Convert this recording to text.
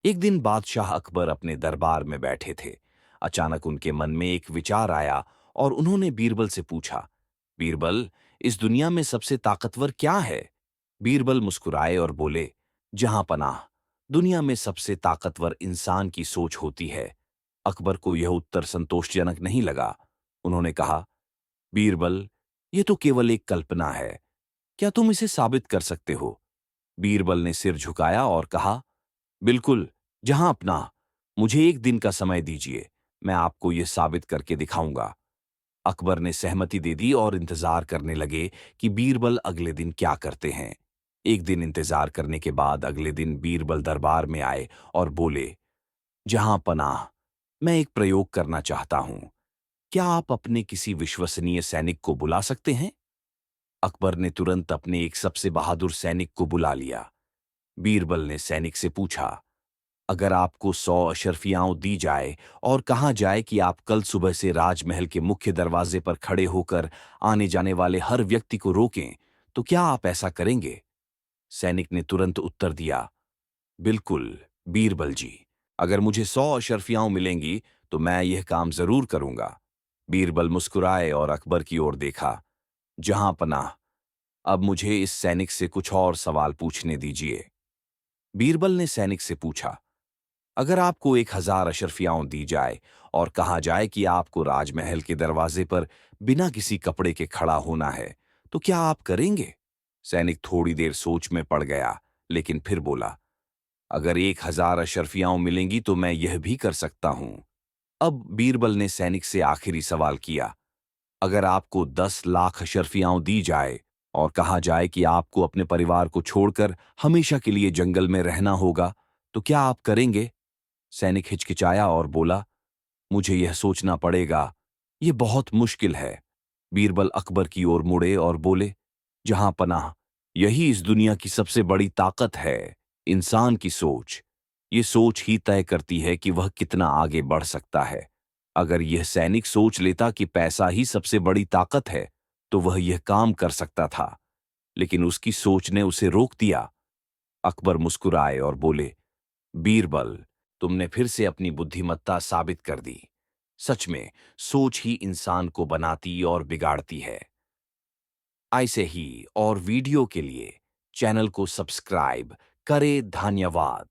एक दिन बादशाह अकबर अपने दरबार में बैठे थे। अचानक उनके मन में एक विचार आया और उन्होंने बीरबल से पूछा, बीरबल, इस दुनिया में सबसे ताकतवर क्या है? बीरबल मुस्कुराए और बोले, जहां पनाह, दुनिया में सबसे ताकतवर इंसान की सोच होती है। अकबर को यह उत्तर संतोषजनक नहीं लगा। उन्होंने कहा, बीरबल, यह तो केवल एक कल्पना है। क्या तुम इसे साबित कर सकते हो? बीरबल ने सिर झुकाया और कहा, बिल्कुल, जहां अपना, मुझे एक दिन का समय दीजिए, मैं आपको यह साबित करके दिखाऊंगा। अकबर ने सहमति दे दी और इंतजार करने लगे कि बीरबल अगले दिन क्या करते हैं। एक दिन इंतजार करने के बाद अगले दिन बीरबल दरबार में आए और बोले, जहां पनाह, मैं एक प्रयोग करना चाहता हूं। क्या आप अपने किसी विश्वसनीय सैनिक को बुला सकते हैं? अकबर ने तुरंत अपने एक सबसे बहादुर सैनिक को बुला लिया। बीरबल ने सैनिक से पूछा, अगर आपको 100 अशर्फियां दी जाए और कहा जाए कि आप कल सुबह से राजमहल के मुख्य दरवाजे पर खड़े होकर आने जाने वाले हर व्यक्ति को रोकें, तो क्या आप ऐसा करेंगे? सैनिक ने तुरंत उत्तर दिया, बिल्कुल, बीरबल जी, अगर मुझे 100 अशर्फियां मिलेंगी तो मैं यह काम जरूर करूंगा। बीरबल मुस्कुराए और अकबर की ओर देखा। जहां पनाह, अब मुझे इस सैनिक से कुछ और सवाल पूछने दीजिए। बीरबल ने सैनिक से पूछा, अगर आपको 1000 अशर्फियां दी जाए और कहा जाए कि आपको राजमहल के दरवाजे पर बिना किसी कपड़े के खड़ा होना है, तो क्या आप करेंगे? सैनिक थोड़ी देर सोच में पड़ गया, लेकिन फिर बोला, अगर 1000 अशर्फियां मिलेंगी तो मैं यह भी कर सकता हूं। अब बीरबल ने सैनिक से आखिरी सवाल किया, अगर आपको 10 लाख अशर्फियां दी जाए और कहा जाए कि आपको अपने परिवार को छोड़कर हमेशा के लिए जंगल में रहना होगा, तो क्या आप करेंगे? सैनिक हिचकिचाया और बोला, मुझे यह सोचना पड़ेगा, यह बहुत मुश्किल है। बीरबल अकबर की ओर मुड़े और बोले, जहां पनाह, यही इस दुनिया की सबसे बड़ी ताकत है, इंसान की सोच। ये सोच ही तय करती है कि वह कितना आगे बढ़ सकता है। अगर यह सैनिक सोच लेता कि पैसा ही सबसे बड़ी ताकत है, तो वह यह काम कर सकता था, लेकिन उसकी सोच ने उसे रोक दिया। अकबर मुस्कुराए और बोले, बीरबल, तुमने फिर से अपनी बुद्धिमत्ता साबित कर दी। सच में, सोच ही इंसान को बनाती और बिगाड़ती है। ऐसे ही और वीडियो के लिए चैनल को सब्सक्राइब करें। धन्यवाद।